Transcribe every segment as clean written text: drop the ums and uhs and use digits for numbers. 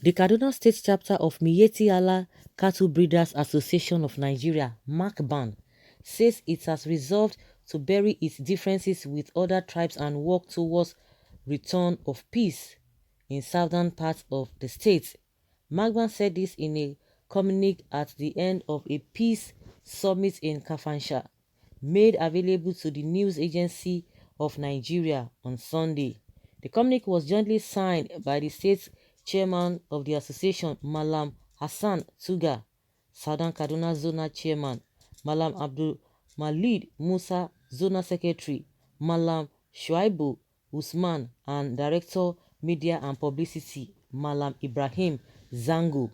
The Kaduna State chapter of Miyetti Allah Cattle Breeders Association of Nigeria, MACBAN, says it has resolved to bury its differences with other tribes and work towards return of peace in southern parts of the state. MACBAN said this in a communique at the end of a peace summit in Kafansha, made available to the news agency of Nigeria on Sunday. The communique was jointly signed by the state chairman of the association, Malam Hassan Tuga, Southern Kaduna Zonal Chairman, Malam Abdul Malid Musa, Zonal Secretary, Malam Shuaibu Usman, and Director Media and Publicity, Malam Ibrahim Zango.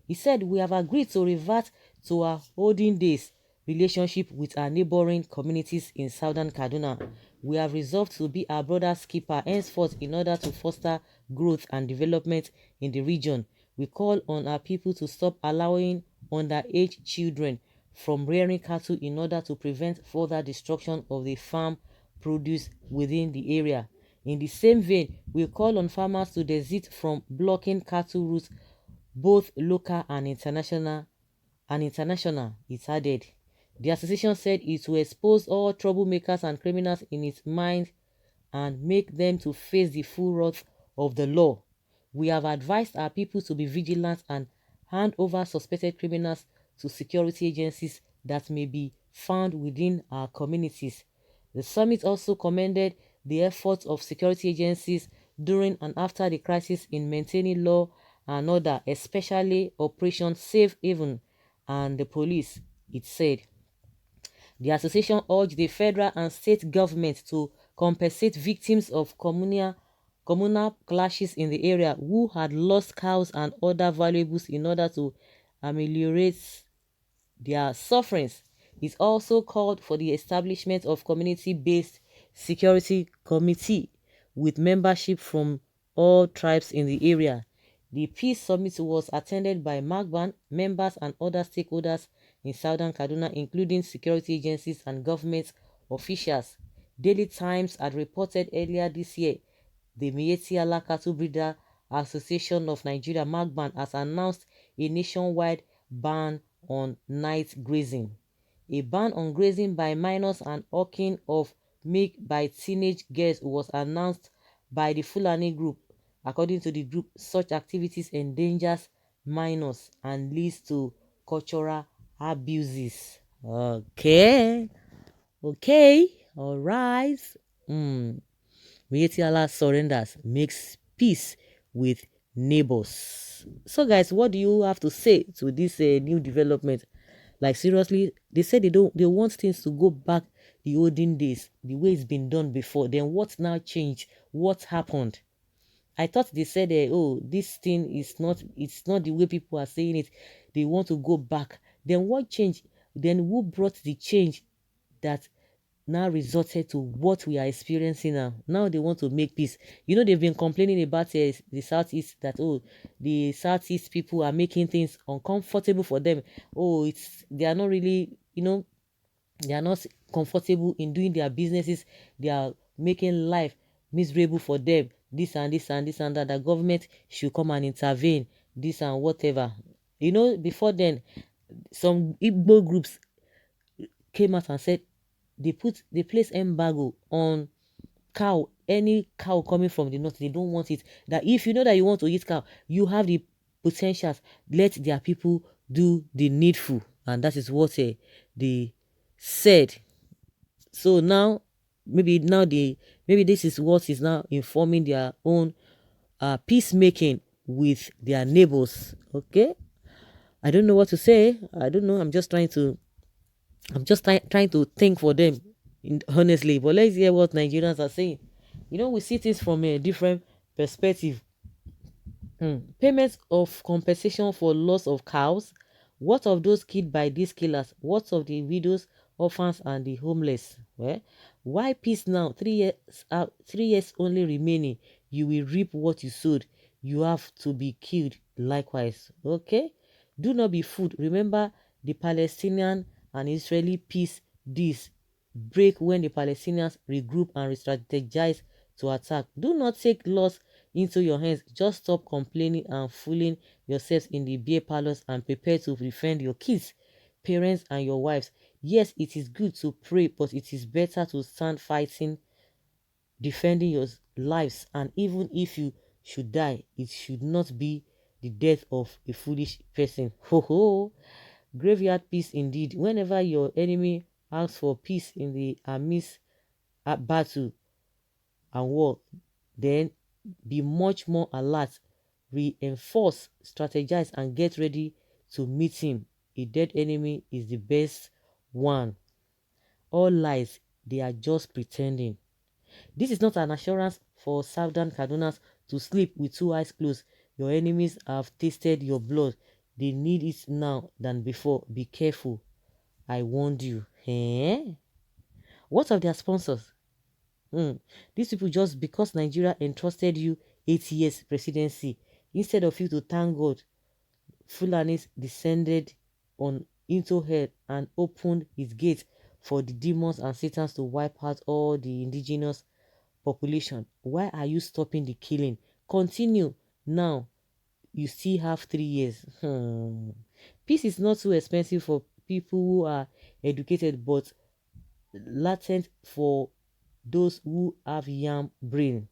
He said, "We have agreed to revert to our olden days relationship with our neighboring communities in southern Kaduna. We have resolved to be our brother's keeper henceforth in order to foster growth and development in the region. We call on our people to stop allowing underage children from rearing cattle in order to prevent further destruction of the farm produce within the area. In the same vein, we call on farmers to desist from blocking cattle routes, both local and international, it added. The association said it will expose all troublemakers and criminals in its mind and make them to face the full wrath of the law. We have advised our people to be vigilant and hand over suspected criminals to security agencies that may be found within our communities." The summit also commended the efforts of security agencies during and after the crisis in maintaining law and order, especially Operation Safe Haven and the police, it said. The association urged the federal and state government to compensate victims of communal clashes in the area who had lost cows and other valuables in order to ameliorate their sufferings. It also called for the establishment of community-based security committee with membership from all tribes in the area. The peace summit was attended by MACBAN members and other stakeholders in southern Kaduna, including security agencies and government officials. Daily Times had reported earlier this year the Miyetti Allah Cattle Breeder Association of Nigeria, MACBAN, has announced a nationwide ban on night grazing. A ban on grazing by minors and hawking of milk by teenage girls was announced by the Fulani group. According to the group, such activities endangers minors and leads to cultural abuses. Okay, all right. Miyetti Allah surrenders, makes peace with neighbors. So, guys, what do you have to say to this new development? Like, seriously, they said they want things to go back the olden days, the way it's been done before. Then what now changed? What happened? I thought they said, oh, this thing is not, it's not the way people are saying it. They want to go back. Then what changed? Then who brought the change that now resulted to what we are experiencing now? Now they want to make peace. You know, they've been complaining about the Southeast, that, oh, the Southeast people are making things uncomfortable for them. Oh, they are not really, they are not comfortable in doing their businesses. They are making life miserable for them. This and this and this and that. The government should come and intervene. This and whatever. Before then, some Igbo groups came out and said they place embargo on cow. Any cow coming from the north, they don't want it. That if you know that you want to eat cow, you have the potentials. Let their people do the needful, and that is what they said. So now, maybe this is what is now informing their own peacemaking with their neighbors. Okay, I don't know what to say. I don't know. I'm just trying to think for them, honestly. But let's hear what Nigerians are saying. We see things from a different perspective. Payments of compensation for loss of cows. What of those killed by these killers? What of the widows, orphans, and the homeless? Well, why peace now? 3 years only remaining. You will reap what you sowed. You have to be killed likewise. Okay? Do not be fooled. Remember the Palestinian and Israeli peace deals break when the Palestinians regroup and re-strategize to attack. Do not take loss into your hands. Just stop complaining and fooling yourselves in the beer parlors and prepare to defend your kids, parents, and your wives. Yes, it is good to pray, but it is better to stand fighting, defending your lives, and even if you should die, it should not be the death of a foolish person. Ho ho! Graveyard peace indeed. Whenever your enemy asks for peace in the amidst battle and war, then be much more alert, reinforce, strategize, and get ready to meet him. A dead enemy is the best one. All lies, they are just pretending. This is not an assurance for Southern Kadunas to sleep with two eyes closed. Your enemies have tasted your blood. They need it now than before. Be careful. I warned you. Eh? What of their sponsors? These people, just because Nigeria entrusted you 8 years presidency, instead of you to thank God, Fulanis descended on into hell and opened his gates for the demons and satans to wipe out all the indigenous population. Why are you stopping the killing? Continue now. You still have 3 years. Peace is not too expensive for people who are educated, but latent for those who have yam brain.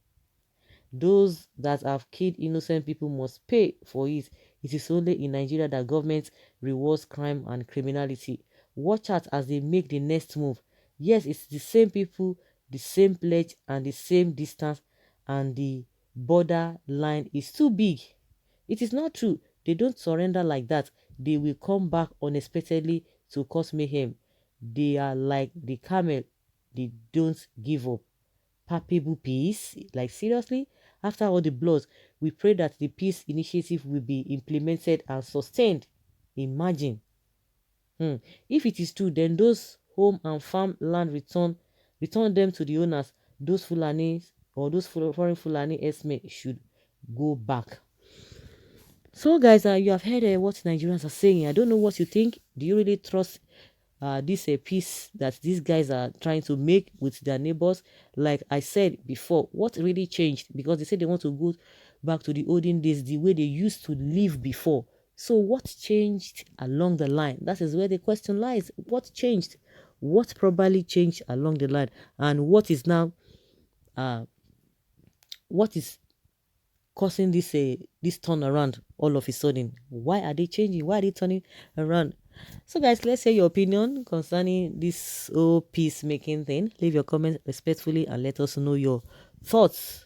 Those that have killed innocent people must pay for it. It is only in Nigeria that government rewards crime and criminality. Watch out as they make the next move. Yes, it's the same people, the same pledge, and the same distance, and the border line is too big. It is not true. They don't surrender like that. They will come back unexpectedly to cause mayhem. They are like the camel. They don't give up. Palpable peace? Like, seriously? After all the blood, we pray that the peace initiative will be implemented and sustained. Imagine. If it is true, then those home and farm land return them to the owners. Those Fulanis or those foreign Fulani esme should go back. So guys, you have heard what Nigerians are saying. I don't know what you think. Do you really trust this peace that these guys are trying to make with their neighbors? Like I said before, what really changed? Because they said they want to go back to the olden days, the way they used to live before. So what changed along the line? That is where the question lies. What changed? What probably changed along the line? And what is now what is causing this turnaround all of a sudden? Why are they changing? Why are they turning around? So guys, let's hear your opinion concerning this whole peacemaking thing. Leave your comments respectfully and let us know your thoughts.